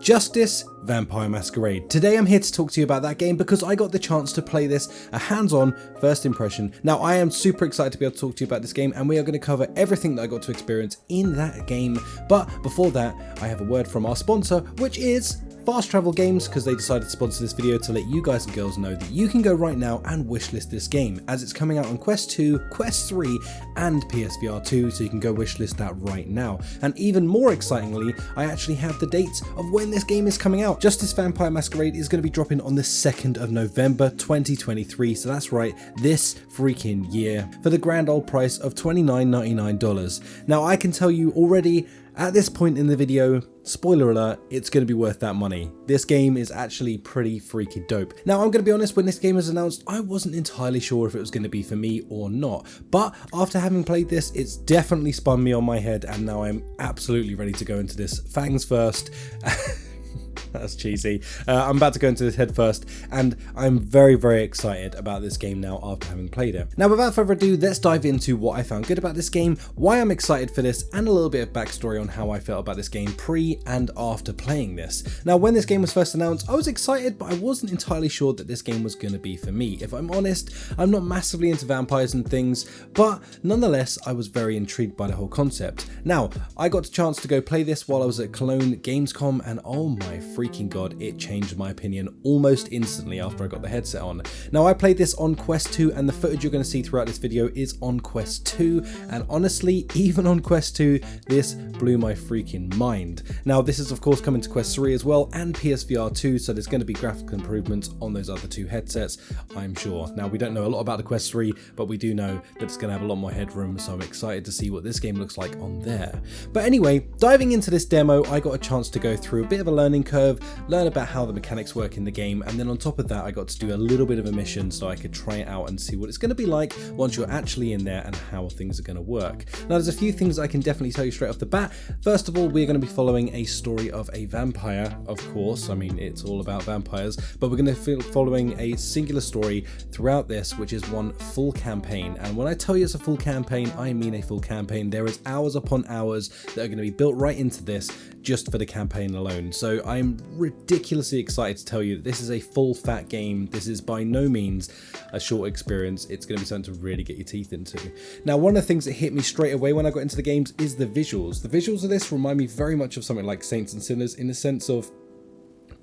Justice Vampire Masquerade. Today I'm here to talk to you about that game because I got the chance to play this, a hands-on first impression. Now I am super excited to be able to talk to you about this game, and we are going to cover everything that I got to experience in that game. But before that, I have a word from our sponsor, which is Fast Travel Games, because they decided to sponsor this video to let you guys and girls know that you can go right now and wishlist this game, as it's coming out on Quest 2, Quest 3 and PSVR 2, so you can go wishlist that right now. And even more excitingly, I actually have the dates of when this game is coming out. Justice Vampire Masquerade is going to be dropping on the 2nd of November 2023, so that's right, this freaking year, for the grand old price of $29.99. Now I can tell you already, at this point in the video, spoiler alert, it's going to be worth that money. This game is actually pretty freaking dope. Now I'm going to be honest, when this game was announced, I wasn't entirely sure if it was going to be for me or not. But after having played this, it's definitely spun me on my head, and now I'm absolutely ready to go into this fangs first. That's cheesy. I'm about to go into this head first, and I'm very, very excited about this game now after having played it. Now, without further ado, let's dive into what I found good about this game, why I'm excited for this, and a little bit of backstory on how I felt about this game pre and after playing this. Now, when this game was first announced, I was excited, but I wasn't entirely sure that this game was going to be for me. If I'm honest, I'm not massively into vampires and things, but nonetheless, I was very intrigued by the whole concept. Now, I got the chance to go play this while I was at Cologne Gamescom, and oh my freaking god, it changed my opinion almost instantly after I got the headset on. Now I played this on Quest 2, and the footage you're going to see throughout this video is on Quest 2, and honestly, even on Quest 2, this blew my freaking mind. Now this is of course coming to Quest 3 as well, and PSVR 2, so there's going to be graphical improvements on those other two headsets, I'm sure. Now we don't know a lot about the Quest 3, but we do know that it's going to have a lot more headroom, so I'm excited to see what this game looks like on there. But anyway, diving into this demo, I got a chance to go through a bit of a learning curve, learn about how the mechanics work in the game, and then on top of that I got to do a little bit of a mission so I could try it out and see what it's going to be like once you're actually in there and how things are going to work. Now there's a few things I can definitely tell you straight off the bat. First of all, we're going to be following a story of a vampire, of course, I mean it's all about vampires, but we're going to be following a singular story throughout this, which is one full campaign. And when I tell you it's a full campaign, I mean a full campaign. There is hours upon hours that are going to be built right into this just for the campaign alone. So I'm ridiculously excited to tell you that this is a full fat game. This is by no means a short experience. It's going to be something to really get your teeth into. Now, one of the things that hit me straight away when I got into the games is the visuals. The visuals of this remind me very much of something like Saints and Sinners, in the sense of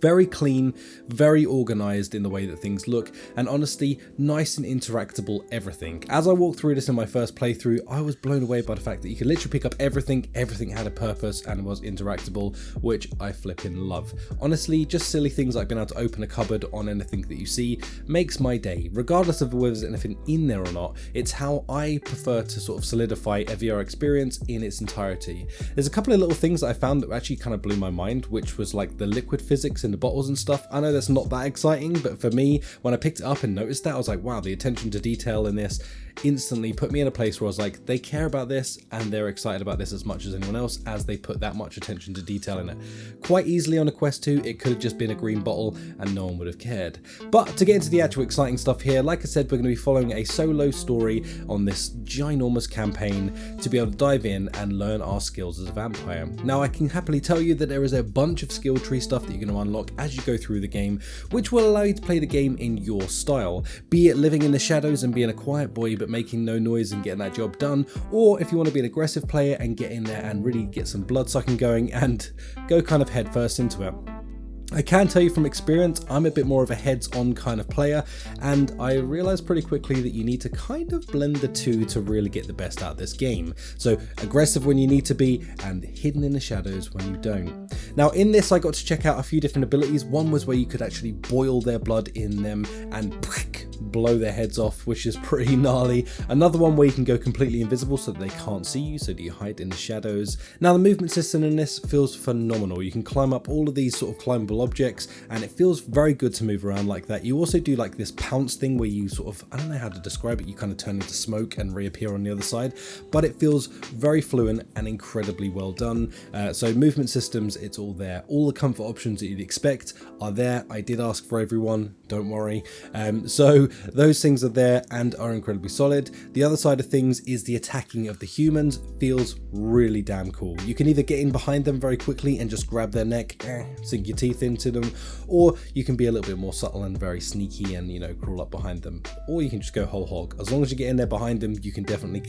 very clean, very organized in the way that things look, and honestly, nice and interactable everything. As I walked through this in my first playthrough, I was blown away by the fact that you could literally pick up everything had a purpose and was interactable, which I flipping love. Honestly, just silly things like being able to open a cupboard on anything that you see makes my day, regardless of whether there's anything in there or not. It's how I prefer to sort of solidify a VR experience in its entirety. There's a couple of little things that I found that actually kind of blew my mind, which was like the liquid physics in the bottles and stuff. I know that's not that exciting, but for me, when I picked it up and noticed that, I was like, wow, the attention to detail in this instantly put me in a place where I was like, they care about this and they're excited about this as much as anyone else, as they put that much attention to detail in it. Quite easily on a Quest 2, it could have just been a green bottle and no one would have cared. But to get into the actual exciting stuff here, like I said, we're going to be following a solo story on this ginormous campaign to be able to dive in and learn our skills as a vampire. Now, I can happily tell you that there is a bunch of skill tree stuff that you're going to unlock as you go through the game, which will allow you to play the game in your style, be it living in the shadows and being a quiet boy but making no noise and getting that job done, or if you want to be an aggressive player and get in there and really get some blood sucking going and go kind of head first into it. I can tell you from experience, I'm a bit more of a heads-on kind of player, and I realized pretty quickly that you need to kind of blend the two to really get the best out of this game. So aggressive when you need to be, and hidden in the shadows when you don't. Now in this, I got to check out a few different abilities. One was where you could actually boil their blood in them and blow their heads off, which is pretty gnarly. Another one where you can go completely invisible so that they can't see you, so that you hide in the shadows. Now the movement system in this feels phenomenal. You can climb up all of these sort of climbable objects, and it feels very good to move around like that. You also do like this pounce thing where you sort of, I don't know how to describe it, you kind of turn into smoke and reappear on the other side, but it feels very fluent and incredibly well done. So movement systems, it's all there. All the comfort options that you'd expect are there. I did ask for everyone, don't worry. So So those things are there and are incredibly solid. The other side of things is the attacking of the humans feels really damn cool. You can either get in behind them very quickly and just grab their neck, sink your teeth into them, or you can be a little bit more subtle and very sneaky and, you know, crawl up behind them, or you can just go whole hog. As long as you get in there behind them, you can definitely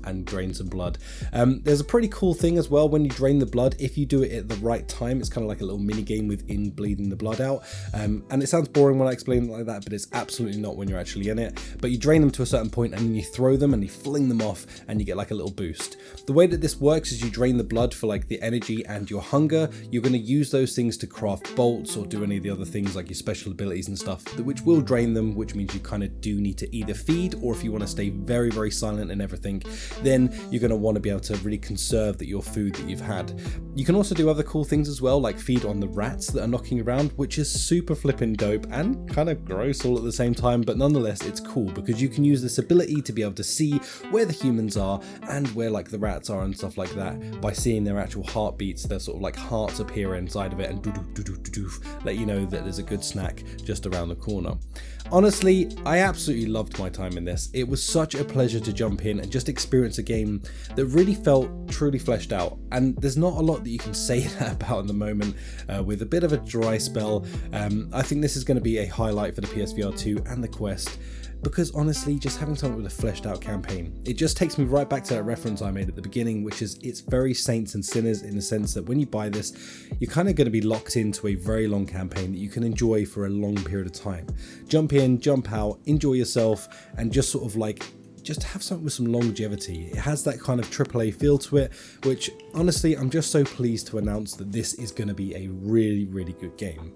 and drain some blood. There's a pretty cool thing as well when you drain the blood. If you do it at the right time, it's kind of like a little mini game within bleeding the blood out, and it sounds boring when I explain it like that, but it's absolutely not when you're actually in it. But you drain them to a certain point and then you throw them and you fling them off and you get like a little boost. The way that this works is you drain the blood for like the energy and your hunger. You're going to use those things to craft bolts or do any of the other things like your special abilities and stuff, which will drain them, which means you kind of do need to either feed, or if you want to stay very, very silent and everything, then you're going to want to be able to really conserve your food that you've had. You can also do other cool things as well, like feed on the rats that are knocking around, which is super flippin' dope and kind of gross all at the same time, but nonetheless it's cool because you can use this ability to be able to see where the humans are and where like the rats are and stuff like that by seeing their actual heartbeats. Their sort of like hearts appear inside of it and let you know that there's a good snack just around the corner. Honestly, I absolutely loved my time in this. It was such a pleasure to jump in and just experience a game that really felt truly fleshed out, and there's not a lot that you can say that about at the moment, with a bit of a dry spell. I think this is going to be a highlight for the PSVR 2 and the Quest, because honestly, just having something with a fleshed out campaign, it just takes me right back to that reference I made at the beginning, which is it's very Saints and Sinners in the sense that when you buy this, you're kind of going to be locked into a very long campaign that you can enjoy for a long period of time. Jump in, jump out, enjoy yourself, and just sort of like just have something with some longevity. It has that kind of AAA feel to it, which honestly, I'm just so pleased to announce that this is going to be a really, really good game.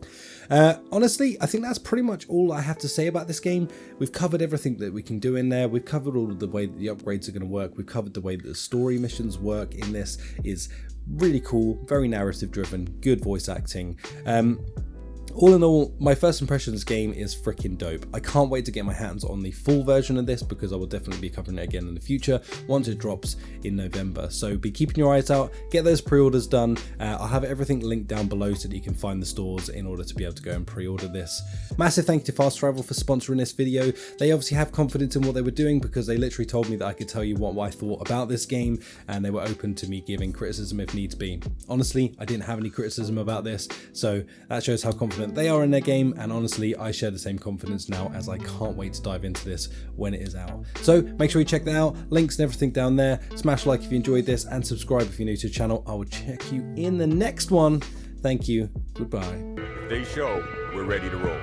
Honestly, I think that's pretty much all I have to say about this game. We've covered everything that we can do in there. We've covered all of the way that the upgrades are going to work. We've covered the way that the story missions work in this is really cool, very narrative driven, good voice acting. All in all, my first impression of this game is freaking dope. I can't wait to get my hands on the full version of this because I will definitely be covering it again in the future once it drops in November. So be keeping your eyes out, get those pre-orders done. I'll have everything linked down below so that you can find the stores in order to be able to go and pre-order this. Massive thank you to Fast Travel for sponsoring this video. They obviously have confidence in what they were doing because they literally told me that I could tell you what I thought about this game, and they were open to me giving criticism if needs be. Honestly, I didn't have any criticism about this, so that shows how confident they are in their game, and honestly I share the same confidence now, as I can't wait to dive into this when it is out. So make sure you check that out, links and everything down there. Smash like if you enjoyed this and subscribe if you're new to the channel. I will check you in the next one. Thank you, goodbye. They show we're ready to roll.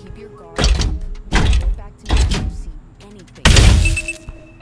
Keep your guard.